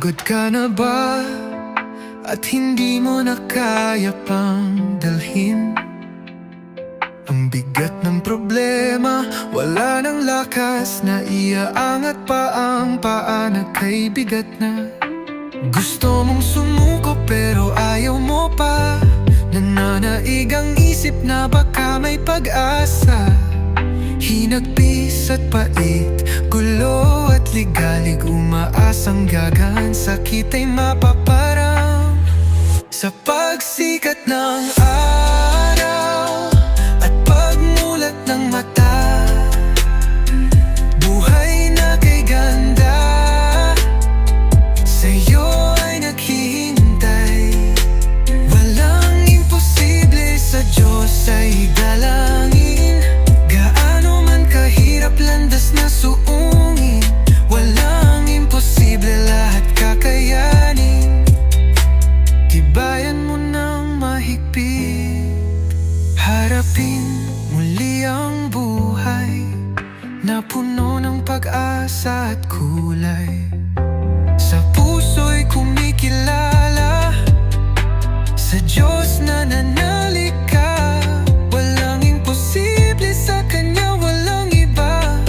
Pagod ka na ba? At hindi mo na kaya pang dalhin ang bigat ng problema? Wala nang lakas na iaangat pa ang paa na kay bigat na. Gusto mong sumuko pero ayaw mo pa. Nananaig ang isip na baka may pag-asa. Hinagpis at pait, gulo at ligalig, umaasang gagaan, sakit ay mapaparang sa pagsikat ng araw at pagmulat ng mata. Buhay na kay ganda, sa'yo ay naghihintay. Walang imposible, sa Diyos ay dalangin. Gaano man kahirap landas na suungin, walang imposible, lahat kakayanin. Tibayan mo ng mahigpit, harapin muli ang buhay na puno ng pag-asa at kulay. Sa puso'y kumikilala, sa Diyos nananalig ka. Walang imposible sa Kanya, walang iba.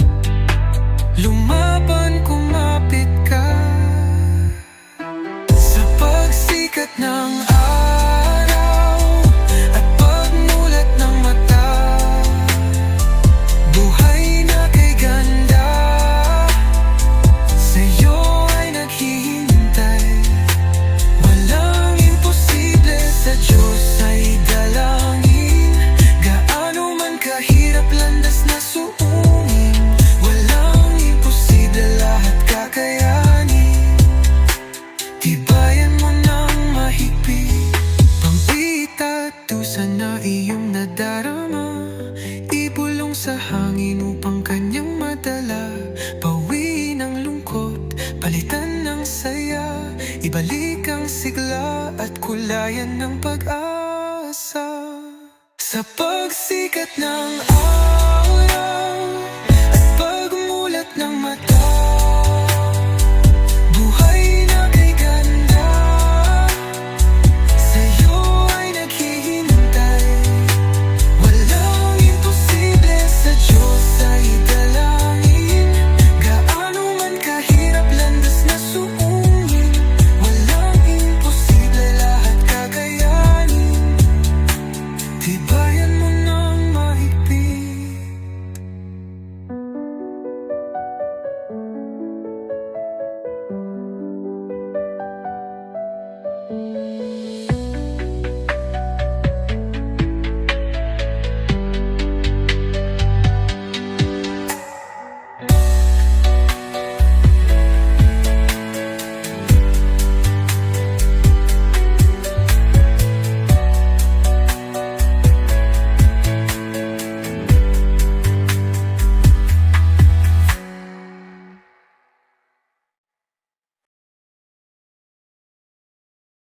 Lumaban, kumapit ka. Sa pagsikat ng araw at pagmulat ng mata, buhay na kay ganda, sa'yo ay naghihintay. Walang imposible, sa Diyos ay dalangin. Gaano man kahirap landas na suungin, walang imposible, lahat kakayanin. Tibayan mo ng mahigpit, pang-itat tusan na iyong nadarama. Ibulong sa hangin upang kanyang madala. Bawiin ang lungkot, palitan ng saya. Ibalik ang sigla at kulayan ng pag-asa. Sa pagsikat ng araw